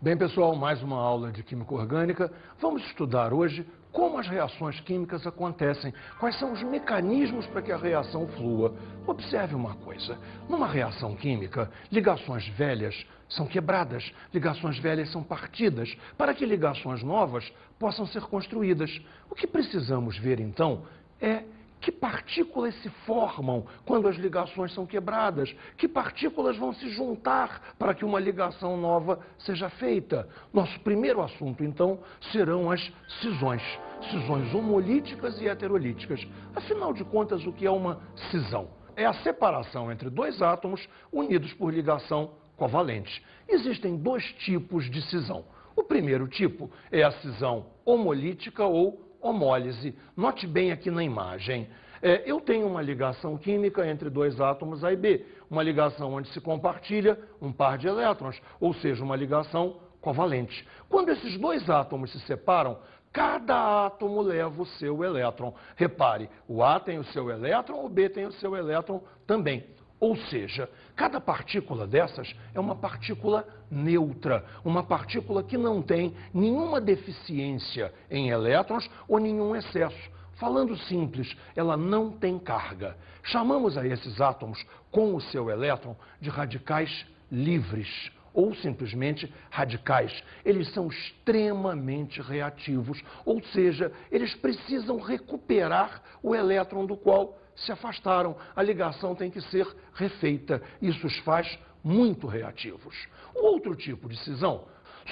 Bem, pessoal, mais uma aula de Química Orgânica. Vamos estudar hoje como as reações químicas acontecem, quais são os mecanismos para que a reação flua. Observe uma coisa, numa reação química, ligações velhas são quebradas, ligações velhas são partidas, para que ligações novas possam ser construídas. O que precisamos ver, então, é que partículas se formam quando as ligações são quebradas? Que partículas vão se juntar para que uma ligação nova seja feita? Nosso primeiro assunto, então, serão as cisões. Cisões homolíticas e heterolíticas. Afinal de contas, o que é uma cisão? É a separação entre dois átomos unidos por ligação covalente. Existem dois tipos de cisão. O primeiro tipo é a cisão homolítica ou homólise. Note bem aqui na imagem. Eu tenho uma ligação química entre dois átomos A e B, uma ligação onde se compartilha um par de elétrons, ou seja, uma ligação covalente. Quando esses dois átomos se separam, cada átomo leva o seu elétron. Repare, o A tem o seu elétron, o B tem o seu elétron também. Ou seja, cada partícula dessas é uma partícula neutra, uma partícula que não tem nenhuma deficiência em elétrons ou nenhum excesso. Falando simples, ela não tem carga. Chamamos a esses átomos com o seu elétron de radicais livres, ou simplesmente radicais. Eles são extremamente reativos, ou seja, eles precisam recuperar o elétron do qual se afastaram. A ligação tem que ser refeita. Isso os faz muito reativos. O outro tipo de cisão,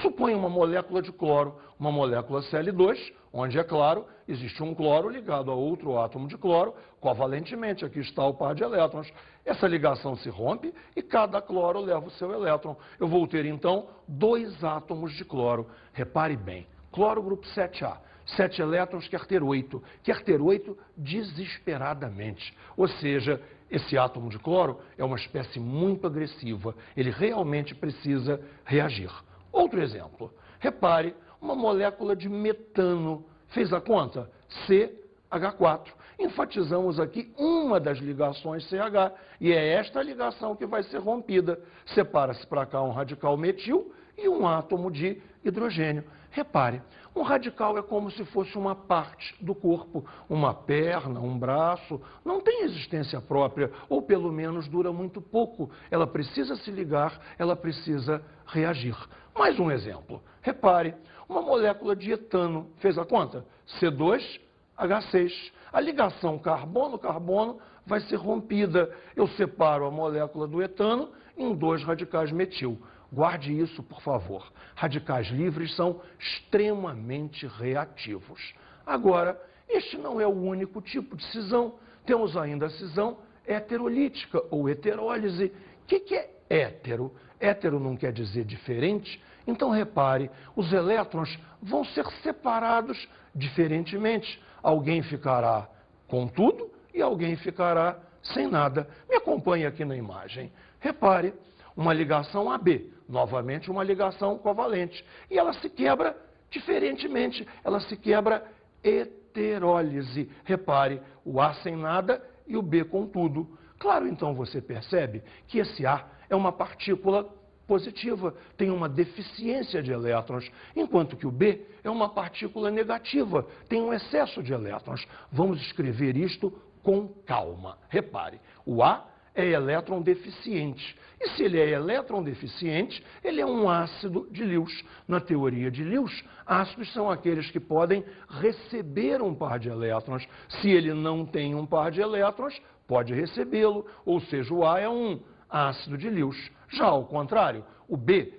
supõe uma molécula de cloro, uma molécula Cl2, onde, é claro, existe um cloro ligado a outro átomo de cloro, covalentemente. Aqui está o par de elétrons. Essa ligação se rompe e cada cloro leva o seu elétron. Eu vou ter, então, dois átomos de cloro. Repare bem, cloro grupo 7A. 7 elétrons quer ter 8. Quer ter 8 desesperadamente. Ou seja, esse átomo de cloro é uma espécie muito agressiva. Ele realmente precisa reagir. Outro exemplo. Repare, uma molécula de metano. Fez a conta? CH4. Enfatizamos aqui uma das ligações CH. E é esta ligação que vai ser rompida. Separa-se para cá um radical metil e um átomo de hidrogênio. Repare, um radical é como se fosse uma parte do corpo, uma perna, um braço, não tem existência própria, ou pelo menos dura muito pouco. Ela precisa se ligar, ela precisa reagir. Mais um exemplo. Repare, uma molécula de etano, fez a conta? C2H6. A ligação carbono-carbono vai ser rompida. Eu separo a molécula do etano em dois radicais metil. Guarde isso, por favor. Radicais livres são extremamente reativos. Agora, este não é o único tipo de cisão. Temos ainda a cisão heterolítica ou heterólise. O que é hétero? Hétero não quer dizer diferente. Então, repare, os elétrons vão ser separados diferentemente. Alguém ficará com tudo e alguém ficará sem nada. Me acompanhe aqui na imagem. Repare, uma ligação AB, novamente uma ligação covalente. E ela se quebra diferentemente, ela se quebra heterólise. Repare, o A sem nada e o B com tudo. Claro, então você percebe que esse A é uma partícula positiva, tem uma deficiência de elétrons, enquanto que o B é uma partícula negativa, tem um excesso de elétrons. Vamos escrever isto com calma. Repare, o A é elétron deficiente. E se ele é elétron deficiente, ele é um ácido de Lewis. Na teoria de Lewis, ácidos são aqueles que podem receber um par de elétrons. Se ele não tem um par de elétrons, pode recebê-lo, ou seja, o A é um ácido de Lewis. Já ao contrário, o B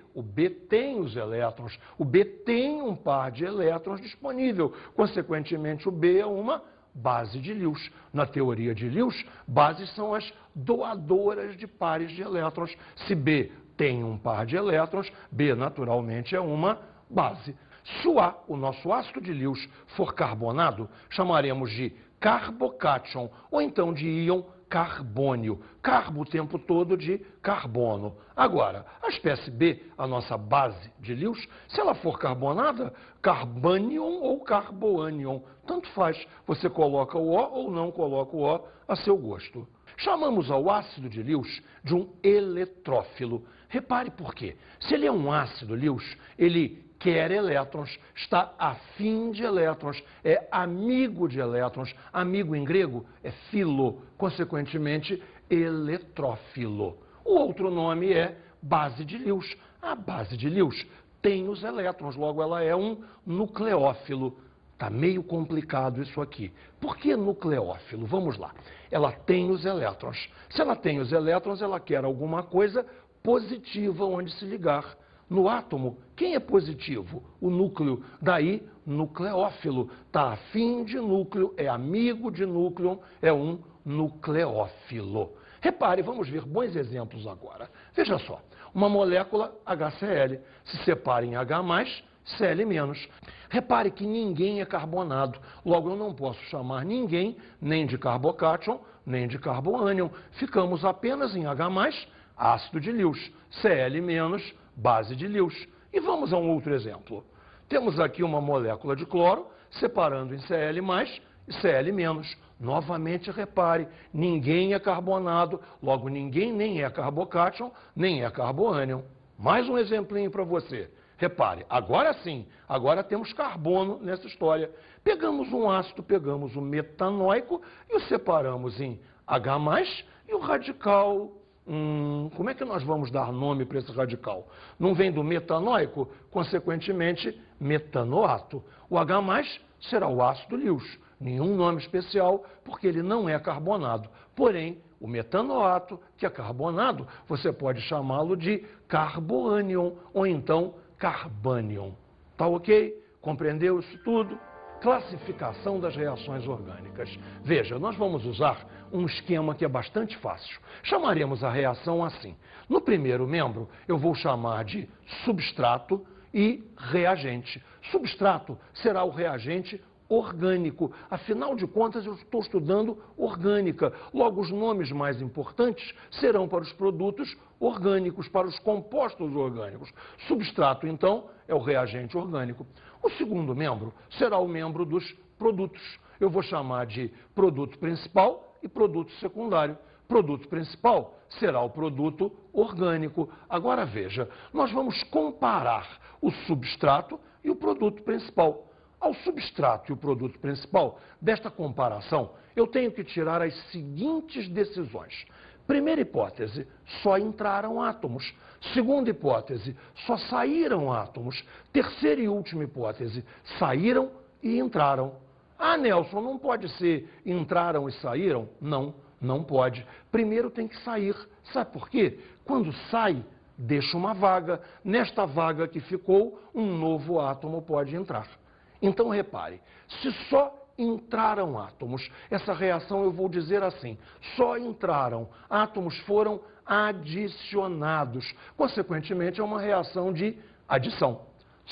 tem os elétrons, o B tem um par de elétrons disponível. Consequentemente, o B é uma base de Lewis. Na teoria de Lewis, bases são as doadoras de pares de elétrons. Se B tem um par de elétrons, B naturalmente é uma base. Se o A, o nosso ácido de Lewis, for carbonado, chamaremos de carbocátion, ou então de íon carbônio. Carbo o tempo todo de carbono. Agora, a espécie B, a nossa base de Lewis, se ela for carbonada, carbanion ou carboanion, tanto faz. Você coloca o O ou não coloca o O a seu gosto. Chamamos ao ácido de Lewis de um eletrófilo. Repare por quê. Se ele é um ácido Lewis, ele quer elétrons, está afim de elétrons, é amigo de elétrons. Amigo em grego é filo, consequentemente, eletrófilo. O outro nome é base de Lewis. A base de Lewis tem os elétrons, logo ela é um nucleófilo. Está meio complicado isso aqui. Por que nucleófilo? Vamos lá. Ela tem os elétrons. Se ela tem os elétrons, ela quer alguma coisa positiva onde se ligar. No átomo, quem é positivo? O núcleo. Daí, nucleófilo. Está afim de núcleo, é amigo de núcleo, é um nucleófilo. Repare, vamos ver bons exemplos agora. Veja só, uma molécula HCl se separa em H+, Cl-. Repare que ninguém é carbonado, logo eu não posso chamar ninguém nem de carbocátion, nem de carboânion. Ficamos apenas em H+, ácido de Lewis, Cl-, base de Lewis. E vamos a um outro exemplo. Temos aqui uma molécula de cloro, separando em Cl+, e Cl-. Novamente, repare, ninguém é carbonado, logo ninguém nem é carbocátion, nem é carboânion. Mais um exemplinho para você. Repare, agora sim, agora temos carbono nessa história. Pegamos um ácido, pegamos o metanóico e o separamos em H+, e o radical... como é que nós vamos dar nome para esse radical? Não vem do metanóico? Consequentemente, metanoato. O H+ será o ácido Lewis. Nenhum nome especial, porque ele não é carbonado. Porém, o metanoato, que é carbonado, você pode chamá-lo de carboânion ou então carbânion. Tá ok? Compreendeu isso tudo? Classificação das reações orgânicas. Veja, nós vamos usar um esquema que é bastante fácil. Chamaremos a reação assim. No primeiro membro, eu vou chamar de substrato e reagente. Substrato será o reagente orgânico. Afinal de contas, eu estou estudando orgânica. Logo, os nomes mais importantes serão para os produtos orgânicos, para os compostos orgânicos. Substrato, então, é o reagente orgânico. O segundo membro será o membro dos produtos. Eu vou chamar de produto principal e produto secundário. Produto principal será o produto orgânico. Agora veja, nós vamos comparar o substrato e o produto principal. Ao substrato e o produto principal, desta comparação, eu tenho que tirar as seguintes decisões. Primeira hipótese, só entraram átomos. Segunda hipótese, só saíram átomos. Terceira e última hipótese, saíram e entraram. Ah, Nelson, não pode ser entraram e saíram? Não, não pode. Primeiro tem que sair. Sabe por quê? Quando sai, deixa uma vaga. Nesta vaga que ficou, um novo átomo pode entrar. Então, repare, se só entraram átomos, essa reação eu vou dizer assim, só entraram, átomos foram adicionados. Consequentemente, é uma reação de adição.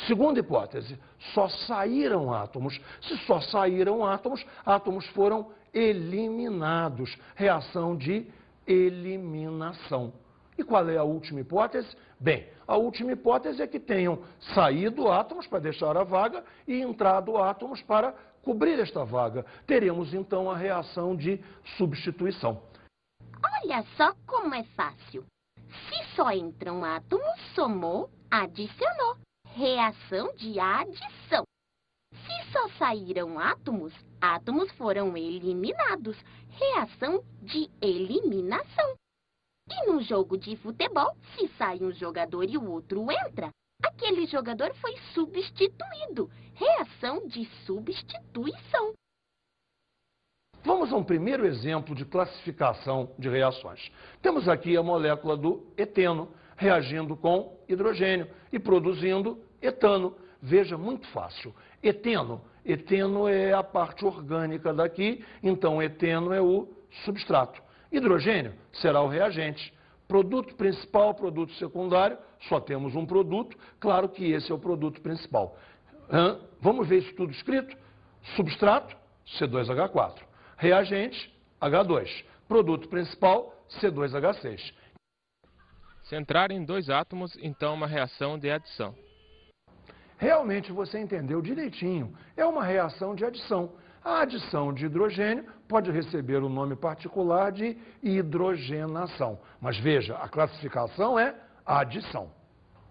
Segunda hipótese, só saíram átomos. Se só saíram átomos, átomos foram eliminados. Reação de eliminação. E qual é a última hipótese? Bem, a última hipótese é que tenham saído átomos para deixar a vaga e entrado átomos para cobrir esta vaga. Teremos, então, a reação de substituição. Olha só como é fácil. Se só entram átomos, somou, adicionou. Reação de adição. Se só saíram átomos, átomos foram eliminados. Reação de eliminação. E num jogo de futebol, se sai um jogador e o outro entra, aquele jogador foi substituído. Reação de substituição. Vamos a um primeiro exemplo de classificação de reações. Temos aqui a molécula do eteno, reagindo com hidrogênio e produzindo etano. Veja, muito fácil. Eteno. Eteno é a parte orgânica daqui, então eteno é o substrato. Hidrogênio será o reagente. Produto principal, produto secundário, só temos um produto, claro que esse é o produto principal. Vamos ver isso tudo escrito? Substrato, C2H4. Reagente, H2. Produto principal, C2H6. Se entrarem dois átomos, então uma reação de adição. Realmente você entendeu direitinho. É uma reação de adição. A adição de hidrogênio pode receber o nome particular de hidrogenação. Mas veja, a classificação é adição.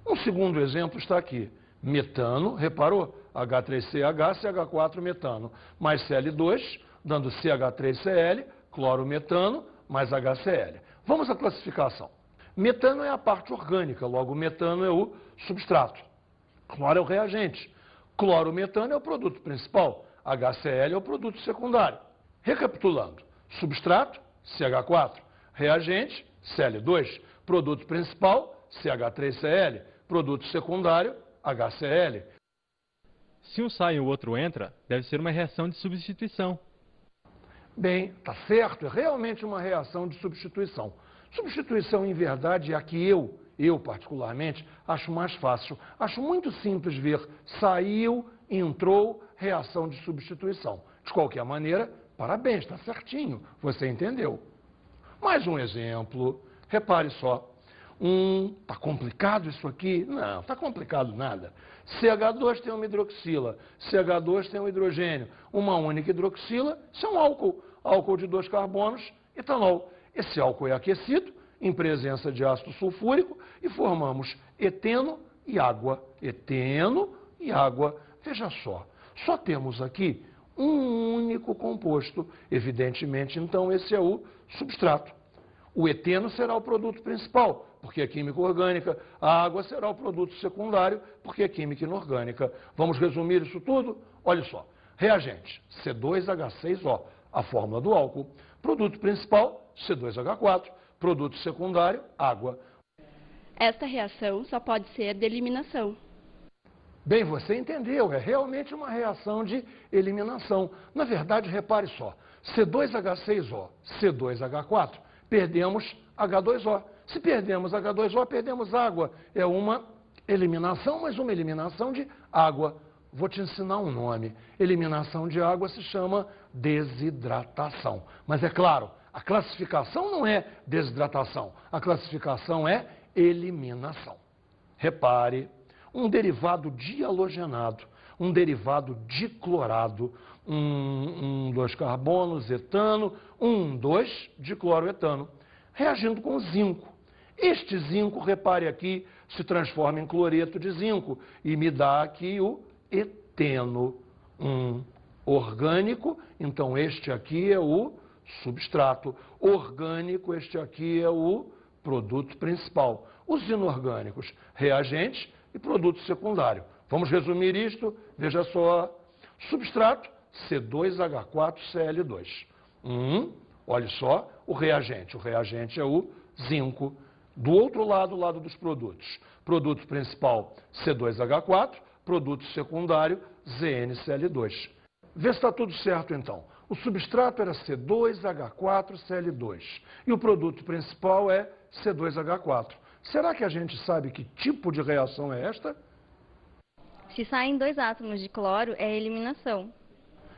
Um segundo exemplo está aqui. Metano, reparou? H3CH, CH4 metano, mais Cl2, dando CH3Cl, clorometano, mais HCl. Vamos à classificação. Metano é a parte orgânica, logo metano é o substrato. Cloro é o reagente. Clorometano é o produto principal. HCl é o produto secundário. Recapitulando, substrato, CH4, reagente, Cl2, produto principal, CH3Cl, produto secundário, HCl. Se um sai e o outro entra, deve ser uma reação de substituição. Bem, tá certo, é realmente uma reação de substituição. Substituição, em verdade, é a que eu particularmente, acho mais fácil. Acho muito simples ver saiu, entrou, reação de substituição. De qualquer maneira, parabéns, está certinho, você entendeu. Mais um exemplo, repare só. Tá complicado isso aqui? Não, tá complicado nada. CH2 tem uma hidroxila, CH2 tem um hidrogênio, uma única hidroxila, isso é um álcool. Álcool de 2 carbonos, etanol. Esse álcool é aquecido em presença de ácido sulfúrico e formamos eteno e água. Eteno e água. Veja só temos aqui um único composto. Evidentemente, então, esse é o substrato. O eteno será o produto principal, porque é química orgânica. A água será o produto secundário, porque é química inorgânica. Vamos resumir isso tudo? Olha só. Reagente, C2H6O, a fórmula do álcool. Produto principal, C2H4. Produto secundário, água. Esta reação só pode ser de eliminação. Bem, você entendeu, é realmente uma reação de eliminação. Na verdade, repare só, C2H6O, C2H4, perdemos H2O. Se perdemos H2O, perdemos água. É uma eliminação, mas uma eliminação de água. Vou te ensinar um nome. Eliminação de água se chama desidratação. Mas é claro, a classificação não é desidratação, a classificação é eliminação. Repare, um derivado dihalogenado, um derivado diclorado, 2 carbonos, etano, 2 dicloroetano, reagindo com zinco. Este zinco, repare aqui, se transforma em cloreto de zinco e me dá aqui o eteno, orgânico, então este aqui é o substrato. Orgânico, este aqui é o produto principal. Os inorgânicos, reagentes e produto secundário. Vamos resumir isto? Veja só. Substrato, C2H4Cl2. Olha só, o reagente. O reagente é o zinco. Do outro lado, o lado dos produtos. Produto principal, C2H4. Produto secundário, ZnCl2. Vê se está tudo certo, então. O substrato era C2H4Cl2 e o produto principal é C2H4. Será que a gente sabe que tipo de reação é esta? Se saem 2 átomos de cloro, é eliminação.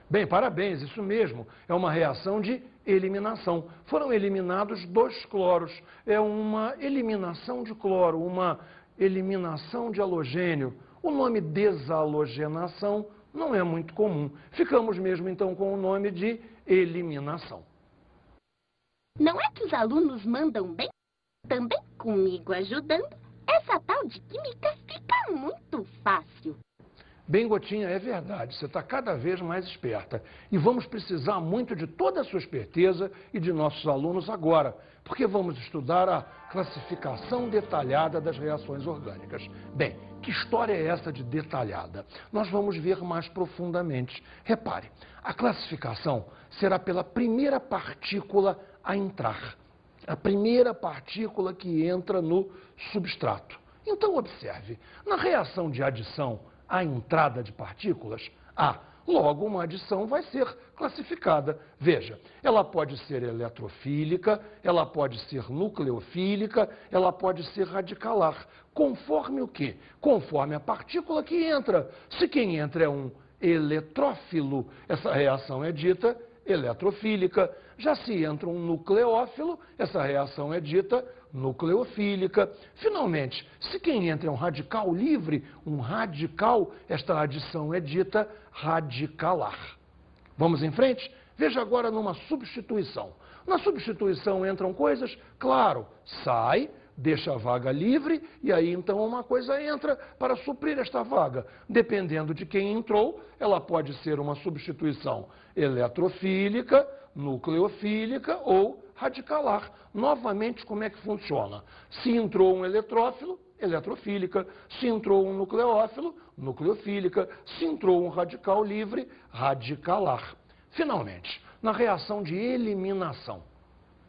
Bem, parabéns, isso mesmo. É uma reação de eliminação. Foram eliminados 2 cloros. É uma eliminação de cloro, uma eliminação de halogênio. O nome desalogenação não é muito comum. Ficamos mesmo, então, com o nome de eliminação. Não é que os alunos mandam bem? Também comigo ajudando, essa tal de química fica muito fácil. Bem, Gotinha, é verdade. Você está cada vez mais esperta. E vamos precisar muito de toda a sua esperteza e de nossos alunos agora, porque vamos estudar a classificação detalhada das reações orgânicas. Bem, que história é essa de detalhada? Nós vamos ver mais profundamente. Repare, a classificação será pela primeira partícula a entrar. A primeira partícula que entra no substrato. Então, observe, na reação de adição, a entrada de partículas, logo uma adição vai ser classificada. Veja, ela pode ser eletrofílica, ela pode ser nucleofílica, ela pode ser radicalar. Conforme o quê? Conforme a partícula que entra. Se quem entra é um eletrófilo, essa reação é dita eletrofílica. Já se entra um nucleófilo, essa reação é dita nucleofílica. Finalmente, se quem entra é um radical livre, um radical, esta adição é dita radicalar. Vamos em frente? Veja agora numa substituição. Na substituição entram coisas, claro, sai, deixa a vaga livre e aí então uma coisa entra para suprir esta vaga. Dependendo de quem entrou, ela pode ser uma substituição eletrofílica, nucleofílica ou radicalar. Novamente, como é que funciona? Se entrou um eletrófilo, eletrofílica. Se entrou um nucleófilo, nucleofílica. Se entrou um radical livre, radicalar. Finalmente, na reação de eliminação,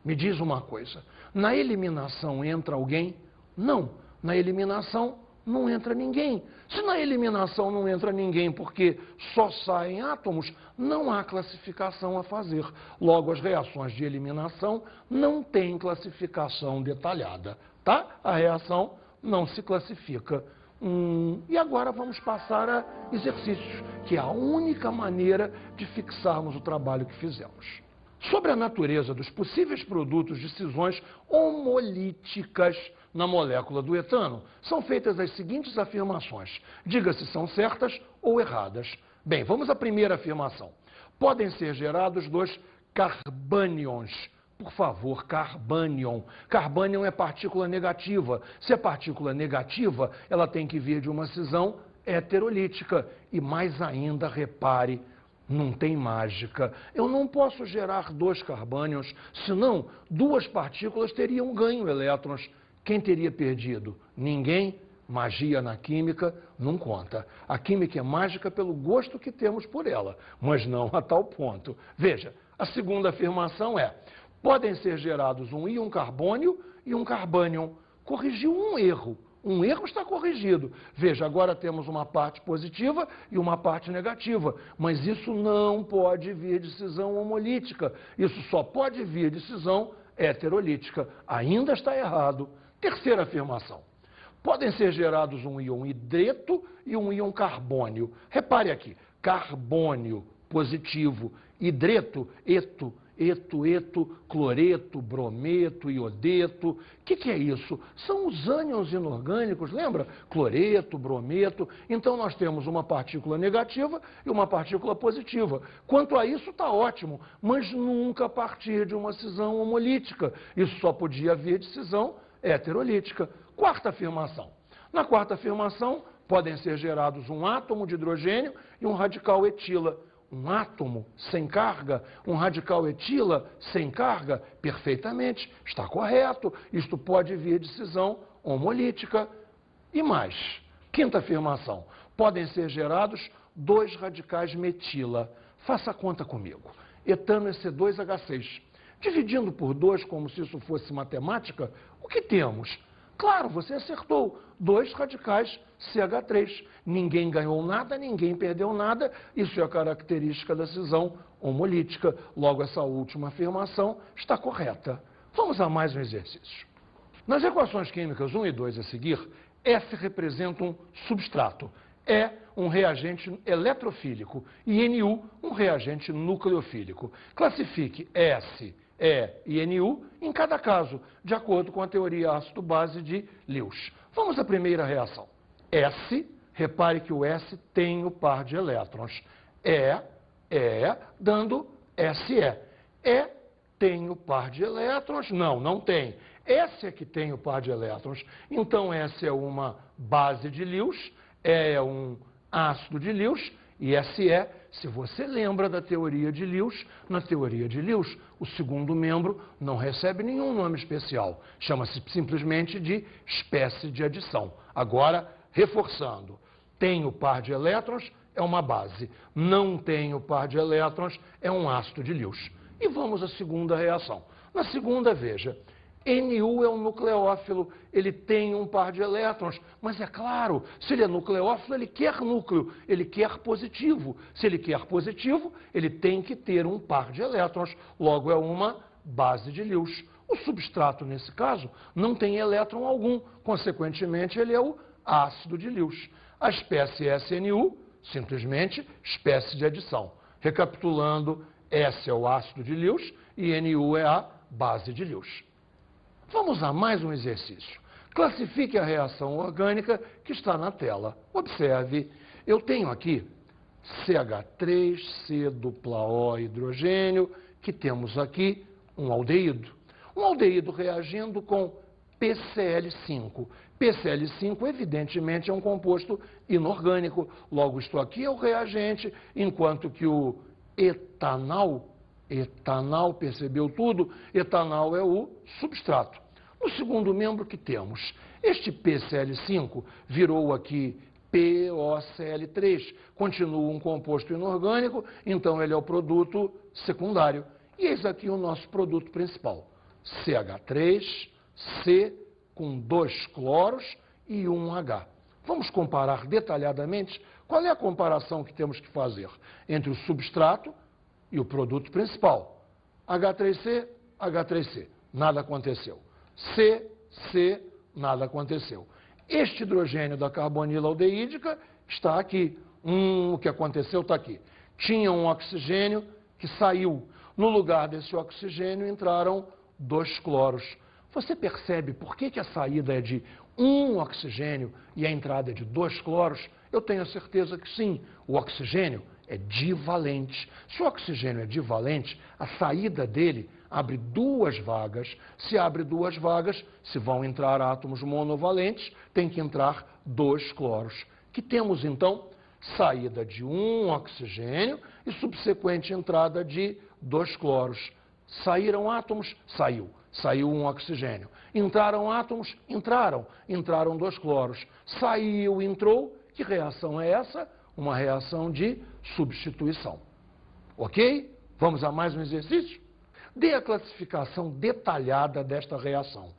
me diz uma coisa, na eliminação entra alguém? Não, na eliminação não entra ninguém. Se na eliminação não entra ninguém porque só saem átomos, não há classificação a fazer. Logo, as reações de eliminação não têm classificação detalhada, tá? A reação não se classifica. E agora vamos passar a exercícios, que é a única maneira de fixarmos o trabalho que fizemos. Sobre a natureza dos possíveis produtos de cisões homolíticas na molécula do etano, são feitas as seguintes afirmações. Diga se são certas ou erradas. Bem, vamos à primeira afirmação. Podem ser gerados dois carbânions. Por favor, carbânion. Carbânion é partícula negativa. Se é partícula negativa, ela tem que vir de uma cisão heterolítica. E mais ainda, repare, não tem mágica. Eu não posso gerar dois carbânions, senão duas partículas teriam ganho elétrons. Quem teria perdido? Ninguém. Magia na química não conta. A química é mágica pelo gosto que temos por ela, mas não a tal ponto. Veja, a segunda afirmação é: podem ser gerados um íon carbônio e um carbânion. Corrigiu um erro. Um erro está corrigido. Veja, agora temos uma parte positiva e uma parte negativa. Mas isso não pode vir de cisão homolítica. Isso só pode vir de cisão heterolítica. Ainda está errado. Terceira afirmação. Podem ser gerados um íon hidreto e um íon carbônio. Repare aqui. Carbônio positivo. Hidreto, eto, cloreto, brometo, iodeto. O que é isso? São os ânions inorgânicos, lembra? Cloreto, brometo. Então nós temos uma partícula negativa e uma partícula positiva. Quanto a isso está ótimo, mas nunca a partir de uma cisão homolítica. Isso só podia vir de cisão heterolítica. Quarta afirmação. Na quarta afirmação, podem ser gerados um átomo de hidrogênio e um radical etila. Um átomo sem carga, um radical etila sem carga, perfeitamente, está correto. Isto pode vir de cisão homolítica. E mais, quinta afirmação, podem ser gerados dois radicais metila. Faça a conta comigo. Etano é C2H6. Dividindo por 2 como se isso fosse matemática, o que temos? Claro, você acertou. Dois radicais CH3. Ninguém ganhou nada, ninguém perdeu nada. Isso é a característica da cisão homolítica. Logo, essa última afirmação está correta. Vamos a mais um exercício. Nas equações químicas 1 e 2 a seguir, F representa um substrato. E um reagente eletrofílico e NU um reagente nucleofílico. Classifique S, E e NU em cada caso, de acordo com a teoria ácido-base de Lewis. Vamos à primeira reação. S, repare que o S tem o par de elétrons. Dando SE. E tem o par de elétrons? Não, não tem. S é que tem o par de elétrons. Então, S é uma base de Lewis, E é um ácido de Lewis, e SE, se você lembra da teoria de Lewis, na teoria de Lewis, o segundo membro não recebe nenhum nome especial. Chama-se simplesmente de espécie de adição. Agora, reforçando, tem o par de elétrons, é uma base. Não tem o par de elétrons, é um ácido de Lewis. E vamos à segunda reação. Na segunda, veja, NU é um nucleófilo, ele tem um par de elétrons, mas é claro, se ele é nucleófilo, ele quer núcleo, ele quer positivo. Se ele quer positivo, ele tem que ter um par de elétrons, logo é uma base de Lewis. O substrato, nesse caso, não tem elétron algum, consequentemente, ele é o ácido de Lewis. A espécie SNU, simplesmente espécie de adição. Recapitulando, S é o ácido de Lewis e NU é a base de Lewis. Vamos a mais um exercício. Classifique a reação orgânica que está na tela. Observe, eu tenho aqui CH3, C-O hidrogênio, que temos aqui um aldeído. Um aldeído reagindo com PCl5. PCl5, evidentemente, é um composto inorgânico. Logo, isto aqui é o reagente, enquanto que o etanol, percebeu tudo? Etanol é o substrato. No segundo membro que temos, este PCl5 virou aqui POCl3, continua um composto inorgânico, então ele é o produto secundário. E eis aqui o nosso produto principal, CH3, C com 2 cloros e 1 H. Vamos comparar detalhadamente qual é a comparação que temos que fazer entre o substrato e o produto principal. H3C, H3C, nada aconteceu. C, C, nada aconteceu. Este hidrogênio da carbonila aldeídica está aqui. O que aconteceu está aqui. Tinha um oxigênio que saiu. No lugar desse oxigênio entraram 2 cloros. Você percebe por que a saída é de 1 oxigênio e a entrada é de 2 cloros? Eu tenho a certeza que sim. O oxigênio é divalente. Se o oxigênio é divalente, a saída dele abre 2 vagas. Se abre 2 vagas, se vão entrar átomos monovalentes, tem que entrar 2 cloros. Que temos, então, saída de 1 oxigênio e subsequente entrada de 2 cloros. Saíram átomos? Saiu. Saiu 1 oxigênio. Entraram átomos? Entraram. Entraram 2 cloros. Saiu, entrou. Que reação é essa? Uma reação de substituição. Ok? Vamos a mais um exercício? Dê a classificação detalhada desta reação.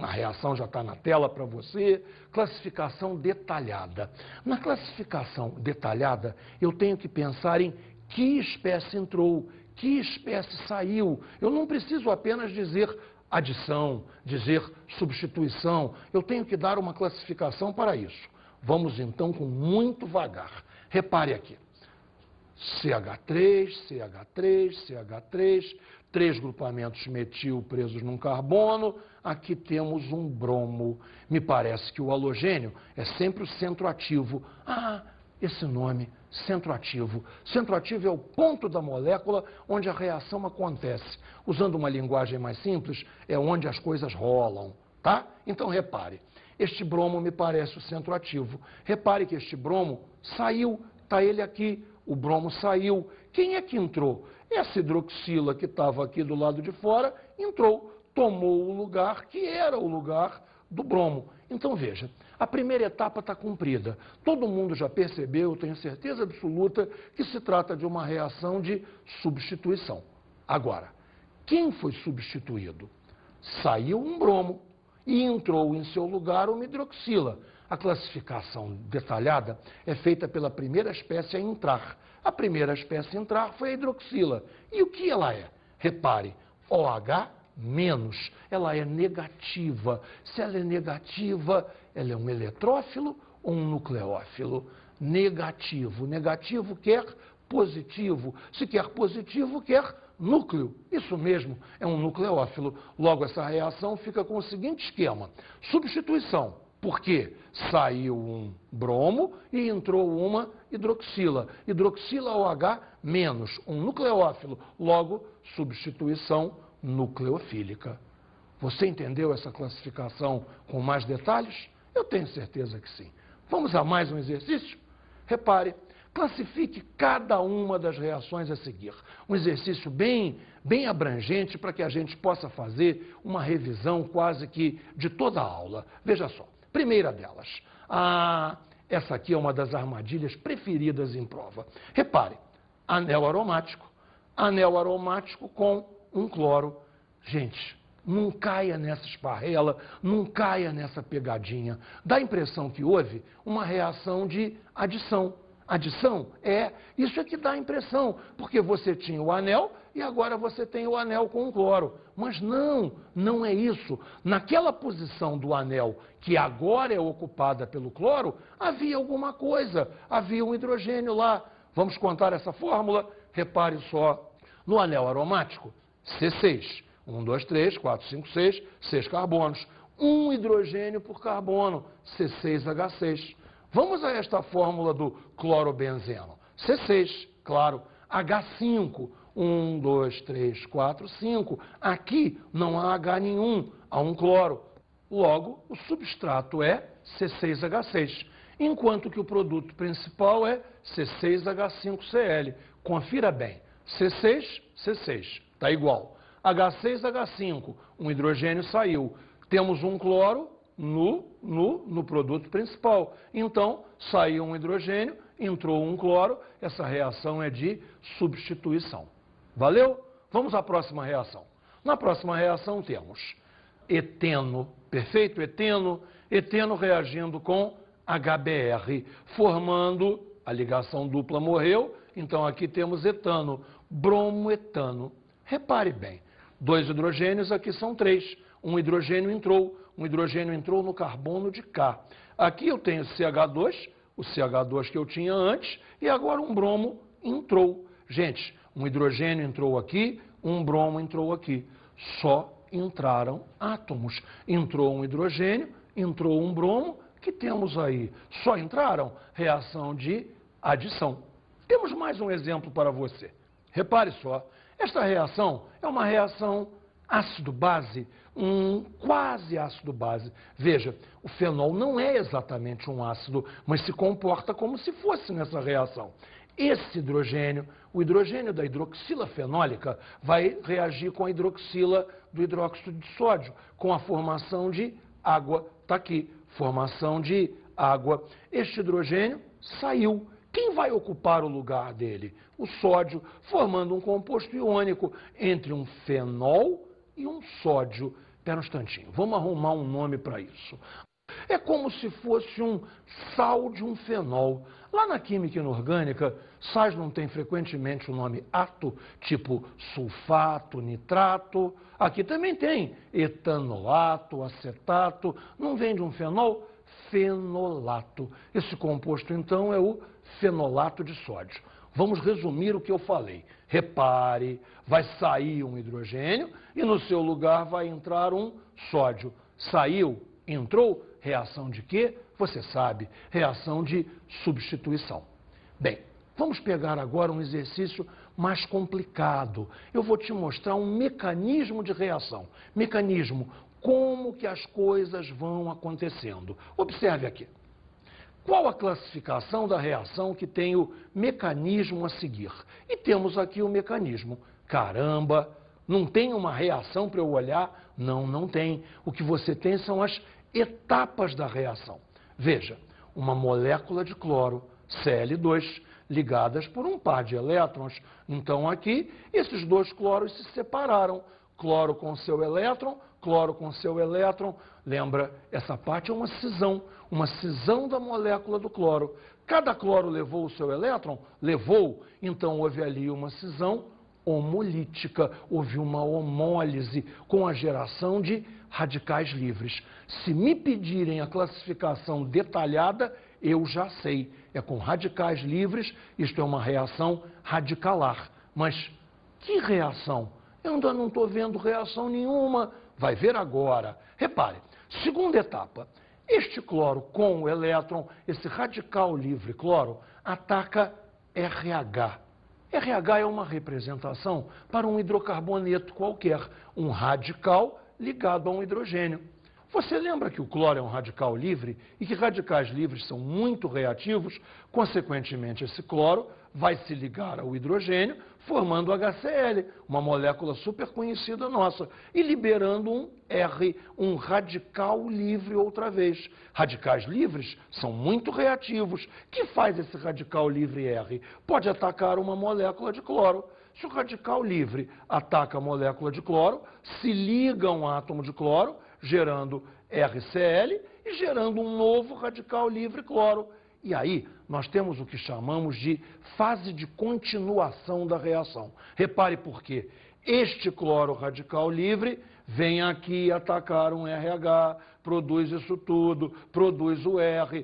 A reação já está na tela para você. Classificação detalhada. Na classificação detalhada, eu tenho que pensar em que espécie entrou, que espécie saiu. Eu não preciso apenas dizer adição, dizer substituição. Eu tenho que dar uma classificação para isso. Vamos então com muito vagar. Repare aqui. CH3, CH3, CH3, 3 grupamentos metil presos num carbono. Aqui temos um bromo. Me parece que o halogênio é sempre o centroativo. Ah, esse nome, centroativo. Centroativo é o ponto da molécula onde a reação acontece. Usando uma linguagem mais simples, é onde as coisas rolam, tá? Então, repare. Este bromo me parece o centroativo. Repare que este bromo saiu, está ele aqui. O bromo saiu. Quem é que entrou? Essa hidroxila que estava aqui do lado de fora entrou, tomou o lugar que era o lugar do bromo. Então, veja, a primeira etapa está cumprida. Todo mundo já percebeu, tenho certeza absoluta, que se trata de uma reação de substituição. Agora, quem foi substituído? Saiu um bromo e entrou em seu lugar uma hidroxila. A classificação detalhada é feita pela primeira espécie a entrar. A primeira espécie a entrar foi a hidroxila. E o que ela é? Repare, OH-, ela é negativa. Se ela é negativa, ela é um eletrófilo ou um nucleófilo? Negativo. Negativo quer positivo. Se quer positivo, quer núcleo. Isso mesmo, é um nucleófilo. Logo, essa reação fica com o seguinte esquema. Substituição. Porque saiu um bromo e entrou uma hidroxila. Hidroxila OH-, um nucleófilo. Logo, substituição nucleofílica. Você entendeu essa classificação com mais detalhes? Eu tenho certeza que sim. Vamos a mais um exercício? Repare, classifique cada uma das reações a seguir. Um exercício bem abrangente para que a gente possa fazer uma revisão quase que de toda a aula. Veja só. Primeira delas, essa aqui é uma das armadilhas preferidas em prova. Repare, anel aromático com um cloro. Gente, não caia nessa esparrela, não caia nessa pegadinha. Dá a impressão que houve uma reação de adição. Adição isso é que dá a impressão, porque você tinha o anel e agora você tem o anel com o cloro. Mas não é isso. Naquela posição do anel, que agora é ocupada pelo cloro, havia alguma coisa, havia um hidrogênio lá. Vamos contar essa fórmula? Repare só, no anel aromático, C6, 1, 2, 3, 4, 5, 6, 6 carbonos, 1 hidrogênio por carbono, C6H6. Vamos a esta fórmula do clorobenzeno. C6, claro. H5, 1, 2, 3, 4, 5. Aqui não há H nenhum, há um cloro. Logo, o substrato é C6H6, enquanto que o produto principal é C6H5Cl. Confira bem, C6, C6, está igual. H6, H5, um hidrogênio saiu. Temos um cloro no produto principal. Então, saiu um hidrogênio, entrou um cloro, essa reação é de substituição. Valeu? Vamos à próxima reação. Na próxima reação temos eteno, perfeito? Eteno reagindo com HBr, formando, a ligação dupla morreu, então aqui temos etano, bromoetano. Repare bem, 2 hidrogênios, aqui são 3. Um hidrogênio entrou no carbono de K. Aqui eu tenho CH2, o CH2 que eu tinha antes, e agora um bromo entrou. Gente, um hidrogênio entrou aqui, um bromo entrou aqui. Só entraram átomos. Entrou um hidrogênio, entrou um bromo, que temos aí? Só entraram reação de adição. Temos mais um exemplo para você. Repare só, esta reação é uma reação ácido-base, um quase ácido-base. Veja, o fenol não é exatamente um ácido, mas se comporta como se fosse nessa reação. Esse hidrogênio, o hidrogênio da hidroxila fenólica, vai reagir com a hidroxila do hidróxido de sódio, com a formação de água. Está aqui, formação de água. Este hidrogênio saiu. Quem vai ocupar o lugar dele? O sódio, formando um composto iônico entre um fenol e um sódio. Espera um instantinho, vamos arrumar um nome para isso. É como se fosse um sal de um fenol. Lá na química inorgânica, sais não tem frequentemente o nome ato, tipo sulfato, nitrato. Aqui também tem etanolato, acetato. Não vem de um fenol? Fenolato. Esse composto, então, é o fenolato de sódio. Vamos resumir o que eu falei. Repare, vai sair um hidrogênio e no seu lugar vai entrar um sódio. Saiu, entrou, reação de quê? Você sabe, reação de substituição. Bem, vamos pegar agora um exercício mais complicado. Eu vou te mostrar um mecanismo de reação. Mecanismo, como que as coisas vão acontecendo. Observe aqui. Qual a classificação da reação que tem o mecanismo a seguir? E temos aqui o mecanismo. Caramba, não tem uma reação para eu olhar? Não, não tem. O que você tem são as etapas da reação. Veja, uma molécula de cloro, Cl2, ligadas por um par de elétrons. Então aqui, esses dois cloros se separaram. Cloro com seu elétron, cloro com seu elétron. Lembra, essa parte é uma cisão da molécula do cloro. Cada cloro levou o seu elétron? Levou. Então houve ali uma cisão homolítica, houve uma homólise com a geração de radicais livres. Se me pedirem a classificação detalhada, eu já sei. É com radicais livres, isto é uma reação radicalar. Mas que reação? Eu ainda não estou vendo reação nenhuma. Vai ver agora. Repare, segunda etapa. Este cloro com o elétron, esse radical livre cloro, ataca RH. RH é uma representação para um hidrocarboneto qualquer, um radical ligado a um hidrogênio. Você lembra que o cloro é um radical livre e que radicais livres são muito reativos? Consequentemente, esse cloro vai se ligar ao hidrogênio, formando HCl, uma molécula super conhecida nossa, e liberando um R, um radical livre outra vez. Radicais livres são muito reativos. O que faz esse radical livre R? Pode atacar uma molécula de cloro. Se o radical livre ataca a molécula de cloro, se liga a um átomo de cloro, gerando RCl e gerando um novo radical livre cloro. E aí, nós temos o que chamamos de fase de continuação da reação. Repare por quê. Este cloro radical livre vem aqui atacar um RH, produz isso tudo, produz o R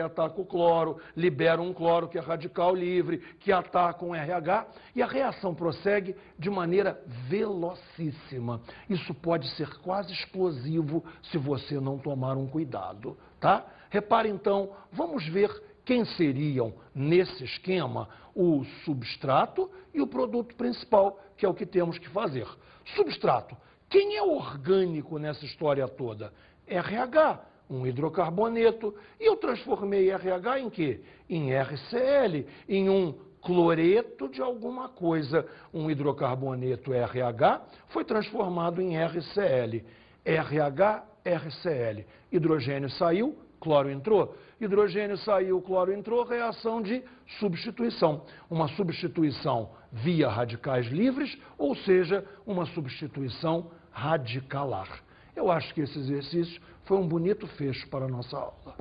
ataca o cloro, libera um cloro que é radical livre, que ataca um RH, e a reação prossegue de maneira velocíssima. Isso pode ser quase explosivo se você não tomar um cuidado, tá? Repare então, vamos ver quem seriam, nesse esquema, o substrato e o produto principal, que é o que temos que fazer. Substrato. Quem é orgânico nessa história toda? RH, um hidrocarboneto. E eu transformei RH em quê? Em RCl, em um cloreto de alguma coisa. Um hidrocarboneto RH foi transformado em RCl. RH, RCl. Hidrogênio saiu, cloro entrou. Hidrogênio saiu, cloro entrou, reação de substituição. Uma substituição via radicais livres, ou seja, uma substituição radicalar. Eu acho que esse exercício foi um bonito fecho para a nossa aula.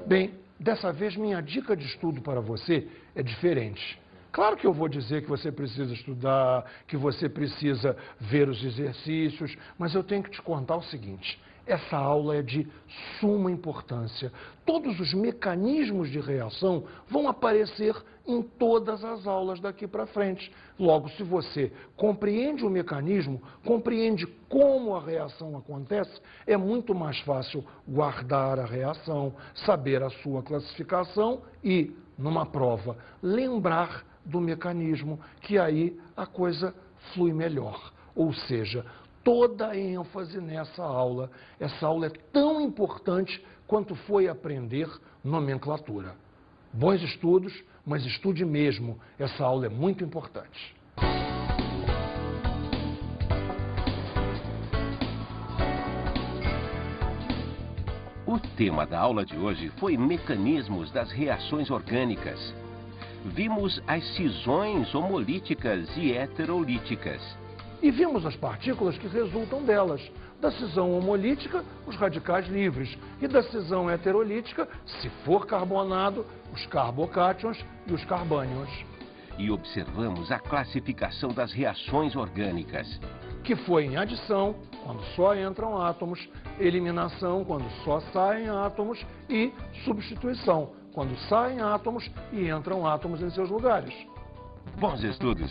Bem, dessa vez minha dica de estudo para você é diferente. Claro que eu vou dizer que você precisa estudar, que você precisa ver os exercícios, mas eu tenho que te contar o seguinte: essa aula é de suma importância. Todos os mecanismos de reação vão aparecer em todas as aulas daqui para frente. Logo, se você compreende o mecanismo, compreende como a reação acontece, é muito mais fácil guardar a reação, saber a sua classificação e, numa prova, lembrar do mecanismo, que aí a coisa flui melhor. Ou seja, toda a ênfase nessa aula. Essa aula é tão importante quanto foi aprender nomenclatura. Bons estudos, mas estude mesmo. Essa aula é muito importante. O tema da aula de hoje foi mecanismos das reações orgânicas. Vimos as cisões homolíticas e heterolíticas. E vimos as partículas que resultam delas. Da cisão homolítica, os radicais livres. E da cisão heterolítica, se for carbonado, os carbocátions e os carbânions. E observamos a classificação das reações orgânicas. Que foi em adição, quando só entram átomos, eliminação, quando só saem átomos, e substituição, quando saem átomos e entram átomos em seus lugares. Bons estudos!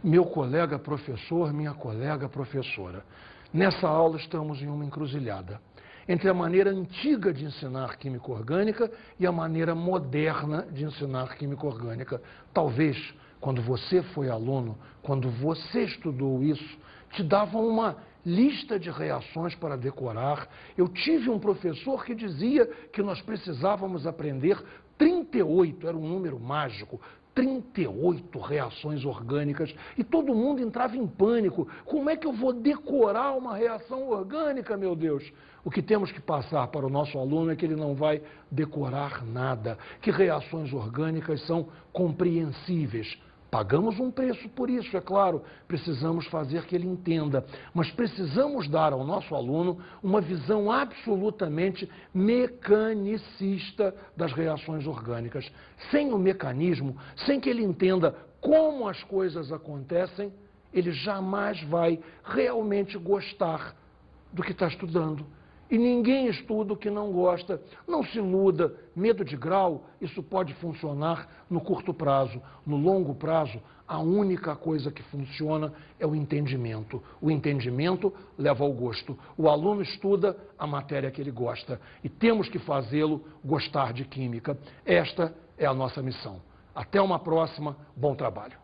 Meu colega professor, minha colega professora, nessa aula estamos em uma encruzilhada entre a maneira antiga de ensinar química orgânica e a maneira moderna de ensinar química orgânica. Talvez, quando você foi aluno, quando você estudou isso, te davam uma lista de reações para decorar. Eu tive um professor que dizia que nós precisávamos aprender 38, era um número mágico, 38 reações orgânicas, e todo mundo entrava em pânico. Como é que eu vou decorar uma reação orgânica, meu Deus? O que temos que passar para o nosso aluno é que ele não vai decorar nada, que reações orgânicas são compreensíveis. Pagamos um preço por isso, é claro, precisamos fazer que ele entenda, mas precisamos dar ao nosso aluno uma visão absolutamente mecanicista das reações orgânicas. Sem o mecanismo, sem que ele entenda como as coisas acontecem, ele jamais vai realmente gostar do que está estudando. E ninguém estuda o que não gosta. Não se iluda. Medo de grau, isso pode funcionar no curto prazo. No longo prazo, a única coisa que funciona é o entendimento. O entendimento leva ao gosto. O aluno estuda a matéria que ele gosta. E temos que fazê-lo gostar de química. Esta é a nossa missão. Até uma próxima. Bom trabalho.